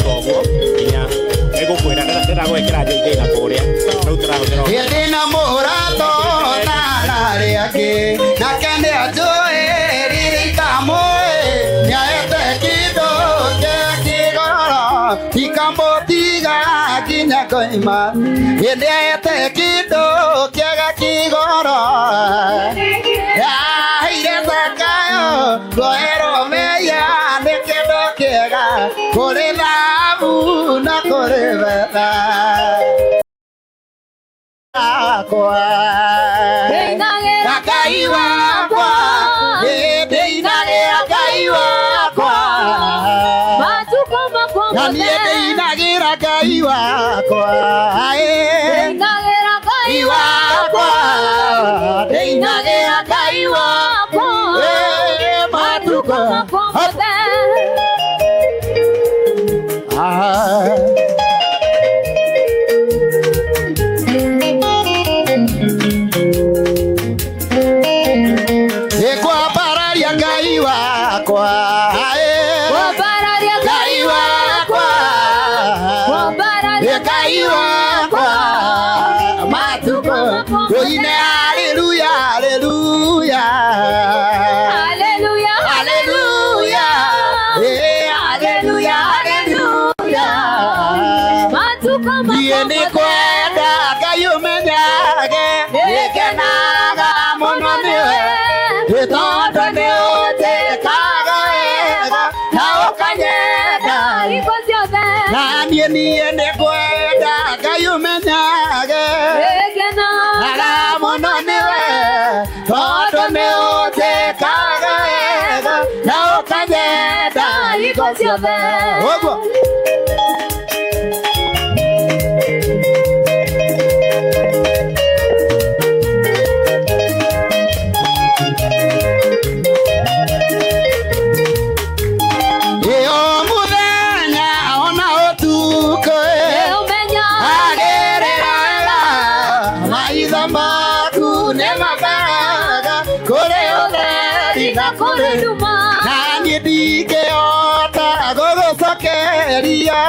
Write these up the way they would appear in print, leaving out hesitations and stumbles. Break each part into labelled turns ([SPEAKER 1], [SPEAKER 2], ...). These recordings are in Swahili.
[SPEAKER 1] toguo inya ego kwira ndira gwekira JJ na kuria no turahutira
[SPEAKER 2] ndina murato na riake na kende ajoe ritamoe nyaete kido kigoro tikambotiga kinya koima ndete kido kiga kigoro ya ire sakayo goero meya nekedo kiga kore dabu na kore beta akwa akaiwa kwa deina akaiwa kwa
[SPEAKER 3] Matuko
[SPEAKER 2] na deina gira kaiwa kwa
[SPEAKER 3] Deina
[SPEAKER 2] kaiwa kwa deina gira kaiwa kwa matuko Yeni kwenda kayumenyage yekenaga mononiwe itondo ni utekaga ega na ukanyenda na yeni kwenda kayumenyage yekenaga mononiwe itondo ni utekaga ega na ukanyenda ogo nani dike ota gogo sokeria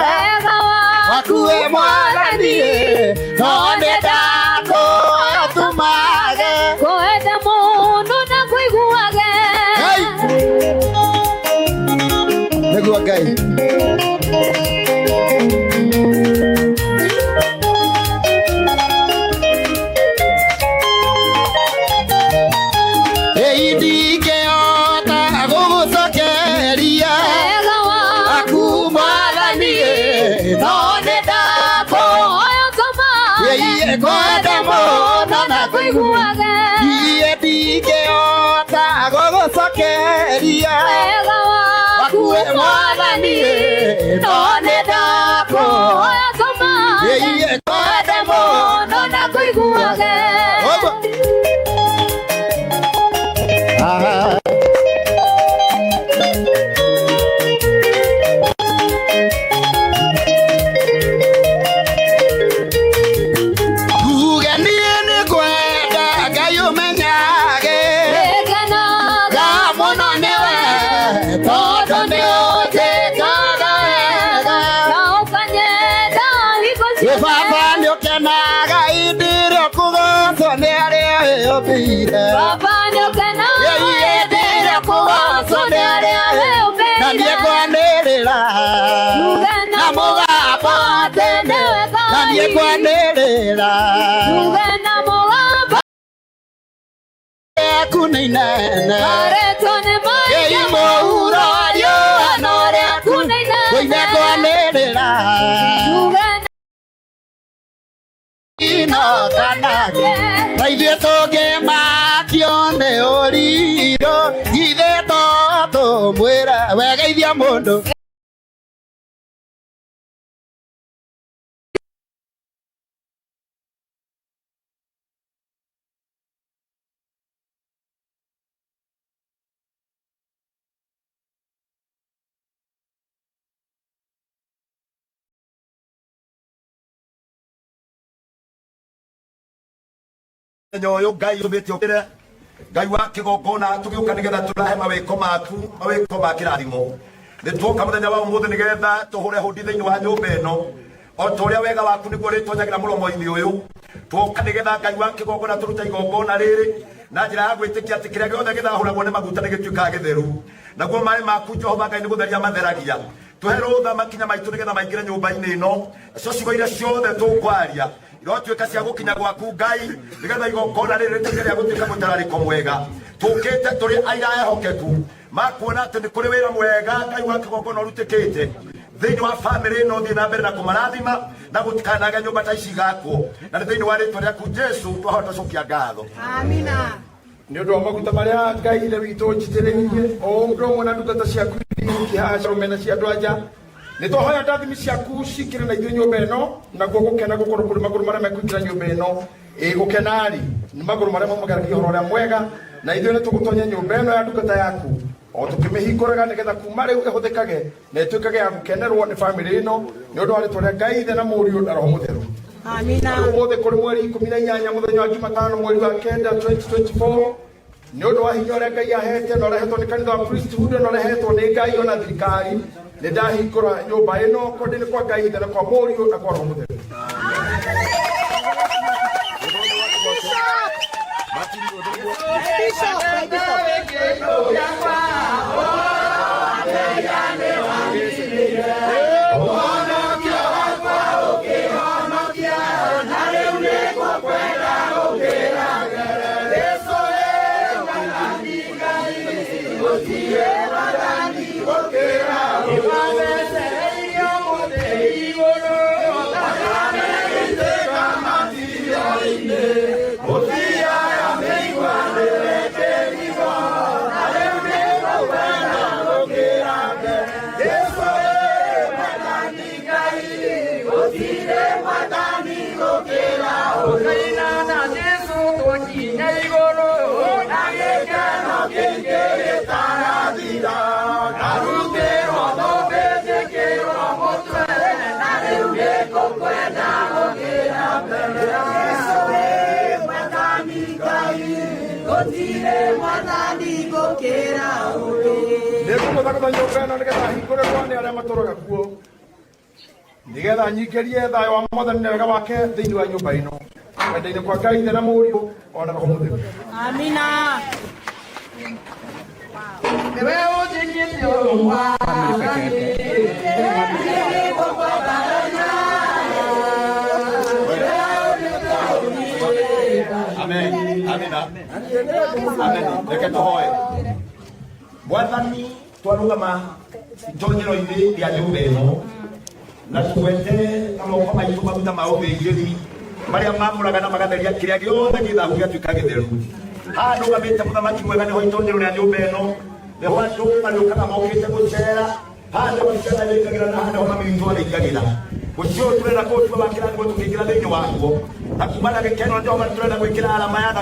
[SPEAKER 2] wakue mwaranie none dako atumage
[SPEAKER 3] koete mundu na kuiguage
[SPEAKER 2] negua gai sokeria wakue mwadanie none dako yeye kwade mono na kuiguage Papa
[SPEAKER 3] no kana
[SPEAKER 2] ye dire kuwa sonere
[SPEAKER 3] na
[SPEAKER 2] die kwanderera
[SPEAKER 3] na moga patene
[SPEAKER 2] na die kwanderera
[SPEAKER 3] na moga
[SPEAKER 2] kunainana
[SPEAKER 3] aretone mai
[SPEAKER 2] ye moura yo anore kunainana koine kwanderera ino kanake naithie tũngĩmakĩone ũrirũ ithe to tũmwĩra wegeithia mũndũ
[SPEAKER 4] Nyoyo Ngai yũmbĩte ũkĩre Ngai wa kĩgongona tũgĩũka nĩgetha tũrahe mawĩko maku mawĩko ma kĩrathimo nitwoka muthenya wa umuthi nigetha tuhure hundi thiini wa nyumba ino o turia wega waku niguo ritwanyagira muromo-ini uyu twoka nigetha Ngai wa kigongona turuta igongona riri na njira ya gwitikia ati kiria giothe githahuragwo ni maguta nigituikaga githeru naguo mai maku Jehova Ngai nigutheria matheragia tuhe rutha makinya maitu nigetha maingire nyumba-ini ino cio ciugo iria ciothe tukwaria irotuika cia gukinya gwaku Ngai nigetha igongona riri rituike ria gutuika mutarariko mwega tukite turi aira ehokeku makuona ati ni kuri wira mwega Ngai wa kigongona urutikite thiini wa family ino thii na mbere na kumarathima na gutikanaga nyumba ta ici igakwo na thiini wa ritwa riaku Jesu twahota cokia ngatho
[SPEAKER 5] amina
[SPEAKER 6] ni undu wa maguta maria Ngai ithe witu njitiririe o undu umwe na ndungata ciaku kihaca rumena cia andu anja ni twahoya ndathimi ciaku cikire na ithuĩ nyũmba ĩno naguo gũkena gũkorwo kũrĩ magũrũ marĩa mekũingĩra nyũmba ĩno gũkenari nĩ magũrũ marĩa maumagaragia ũhoro ũrĩa mwega na ithuĩ nĩ tũgũtonya nyũmba ĩno ya ndungata yaku o tũkĩmĩhingũraga nĩgetha kuma rĩu ĩhũthĩkage na ĩtuĩkage ya gũkenerwo nĩ bamĩrĩ ĩno nĩ ũndũ wa rĩtwa rĩa Ngai ithe na mũriũ na roho mũtheru
[SPEAKER 5] amina
[SPEAKER 6] ũmũthĩ kũrĩ mweri 18 mũthenya wa Jumatano mweri wa 9 2024 nĩ ũndũ wa hinya ũrĩa Ngai ahete na ũrehetwo nĩ kanitha wa priesthood na ũrehetwo nĩ Ngai ona thirikari nĩ ndahingũra nyũmba ĩno kũndũ nĩ kwa Ngai ithe na kwa mũriũ na kwa roho mũtheru nĩngũgũthagũtha nyũmba ĩno nĩgetha hingũrĩrwo nĩ arĩa matũũraga kuo nĩgetha nyingĩrie thayũ wa Mwathani na wega wake thĩinĩ wa nyũmba ĩno wenda-inĩ kwa Ngai ithe na mũriũ ona roho mũtheru
[SPEAKER 5] amina
[SPEAKER 7] nĩwe ũnjĩkĩte ũndũ wa
[SPEAKER 4] Amen. Amina. Amen. Reke tuhoe. Mwathani twarugama itoonyero-inĩ rĩa nyũmba ĩno na twete amoko maitũ maguta ma ũthĩnjĩri marĩa mamũraga na magatheria kĩrĩa gĩothe gĩthahu gĩatuĩka gĩtheru. Haha ndũgamĩte mũthamaki mwega nĩho itoonyero rĩa nyũmba ĩno nĩho andũ marĩũkaga mokĩte gũcera haha nĩho ciana irĩingagĩra na haha nĩho mami witũ arĩingagĩra. Ũcio tũrenda kũũtua wakĩra nĩguo tũkĩingĩra thĩinĩ waguo na kuma na gĩkeno Jehova tũrenda gwĩkĩra alama ya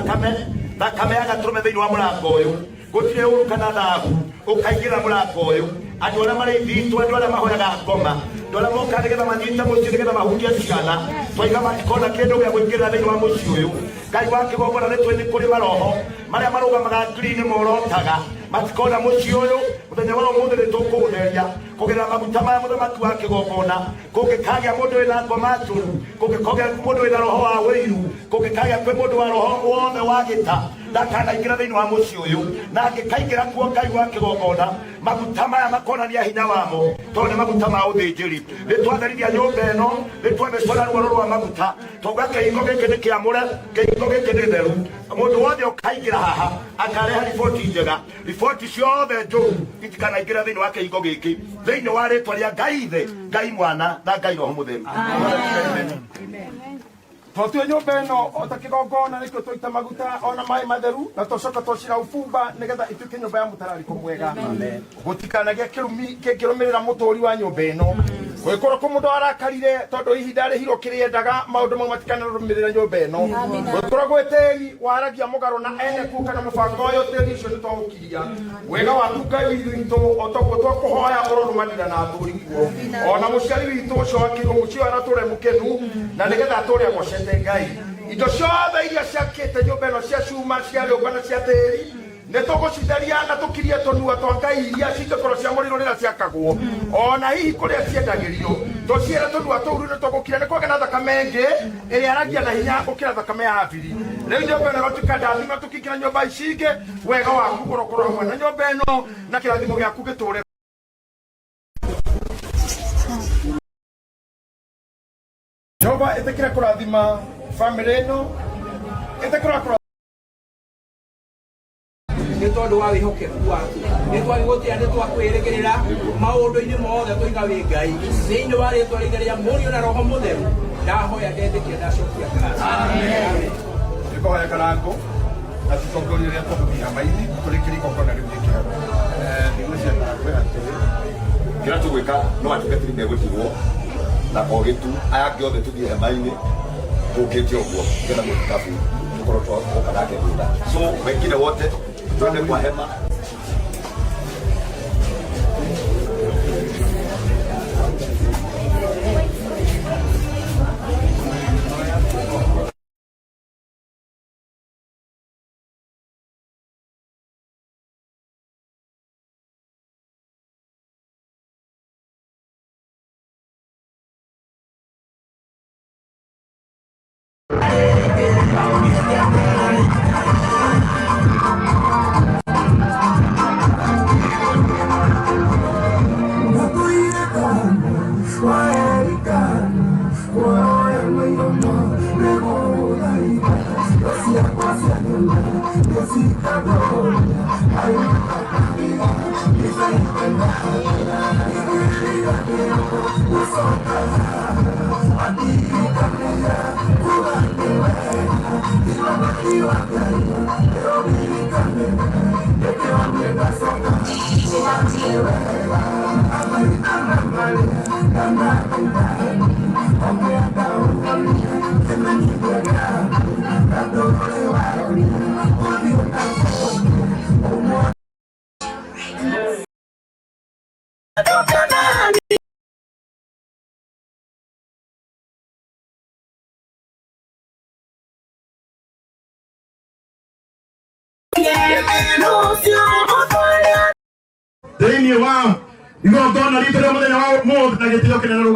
[SPEAKER 4] thakame ya gatũrũme thĩinĩ wa mũrango ũyũ gũtirĩ ũru kana thahu ũkaingĩra mũrango ũyũ andũ arĩa marĩ thiitũ andũ arĩa mahoyaga ngoma andũ arĩa moka nĩgetha manyite mũciĩ nĩgetha mahutie ciana twaiga matikona kĩndũ gĩa gwĩkĩrĩra thĩinĩ wa mũciĩ ũyũ Ngai wa kĩgongona nĩ twĩ nĩ kũrĩ maroho marĩa marũgamaga ngiri-inĩ morotaga matikona mũciĩ ũyũ mũthenya wa ũmũthĩ nĩ tũkũũtheria kũgerera maguta maya mũthamaki wa kĩgongona kũngĩkagĩa mũndũ wĩna ngoma njũru kũngĩkagĩa mũndũ wĩna roho wa wĩiru kũngĩkagĩa kwĩ mũndũ wa roho wothe wa gĩta ndakanaingĩra thĩinĩ wa mũciĩ ũyũ na angĩkaingĩra kuo Ngai wa kĩgongona maguta maya makonania hinya wamo tondũ nĩ maguta ma ũthĩnjĩri nĩ twatherithia nyũmba ĩno nĩ twamĩcora ruoro rwa maguta tauga kĩhingo gĩkĩ nĩ kĩamũre kĩhingo gĩkĩ nĩ theru mũndũ wothe ũkaingĩra haha akareha riboti njega riboti ciothe njũru itikanaingĩra thĩinĩ wa kĩhingo gĩkĩ thĩinĩ wa rĩtwa rĩa Ngai ithe Ngai mwana na Ngai roho mũtheru
[SPEAKER 6] twatue nyũmba ĩno o ta kĩgongona nĩkĩo twaita maguta ona maĩ matheru na twacoka twacira ũbumba nĩgetha ĩtuĩke nyũmba ya mũtararĩko mwega gũtikanagia kĩrũmĩrĩra mũtũũri wa nyũmba ĩno gũgĩkorwo kũ mũndũ arakarire tondũ ihinda rĩhirwo kĩrĩendaga maũndũ mau matikanarũmĩrĩra nyũmba ĩno gũgĩkorwo gwĩ tĩri waragia mũgarũ na ene kuu kana mũbango ũyũ tĩri ũcio nĩ twaũkiria wega waku Ngai witũ o toguo twakũhoya ũrorũmanĩra na athũri kuo ona mũciari witũ ũcio wakĩrwo mũciĩ aratũre mũkenu na nĩgetha atũre agocete Ngai indo ciothe iria ciakĩte nyũmba ĩno cia cuma cia rĩũmba na cia tĩri nitugucitheria na tukirie tonua twa ngai iria cingĩkorwo cia mũrĩro rĩrĩa ciakagwo ona hihi kũrĩa ciendagĩrio tũciĩre tonua tũu rĩu nĩtũgũkira nĩ kwagĩa na thakame ĩngĩ ĩrĩa yaragia na hinya gũkĩra thakame ya Habili. Rĩu nyũmba ĩno ĩrotuĩka ndathima tũkĩingĩra nyũmba ici ingĩ wega waku ũrokorwo hamwe na nyũmba ĩno na kĩrathimo gĩaku gĩtũre. Nyũmba ĩtĩkĩre kũrathima famĩlĩ ĩno ĩtĩkĩre
[SPEAKER 7] nĩ tondũ wa wĩhokeku waku nĩ twagĩgũtĩa nĩ twakwĩrĩgĩrĩra maũndũ-inĩ mothe tũiga wĩ Ngai thĩinĩ wa rĩĩtwa rĩa Mũriũ na Roho Mũtheru ndahoya ndetĩkia ndacokia ngatho.
[SPEAKER 6] Nĩkũhoya Karangũ na tũtongoria rĩrĩa tũgũthiĩ hama-inĩ tũrĩ kĩrigokona rĩu gĩkĩharo thigũrũ cia Karangũ atĩrĩ
[SPEAKER 4] kĩrĩa tũgwĩka no atungatĩri megũtigwo na ogĩtu aya angĩ othe tũthiĩ hema-inĩ tũkĩte ũguo nĩgetha mũtikabu tũkorwo twoka nake thutha so wengine wote twende kwa hema.
[SPEAKER 6] thĩinĩ wa igongona ritũ rĩa mũthenya wa ũmũthĩ na gĩtĩo kĩnene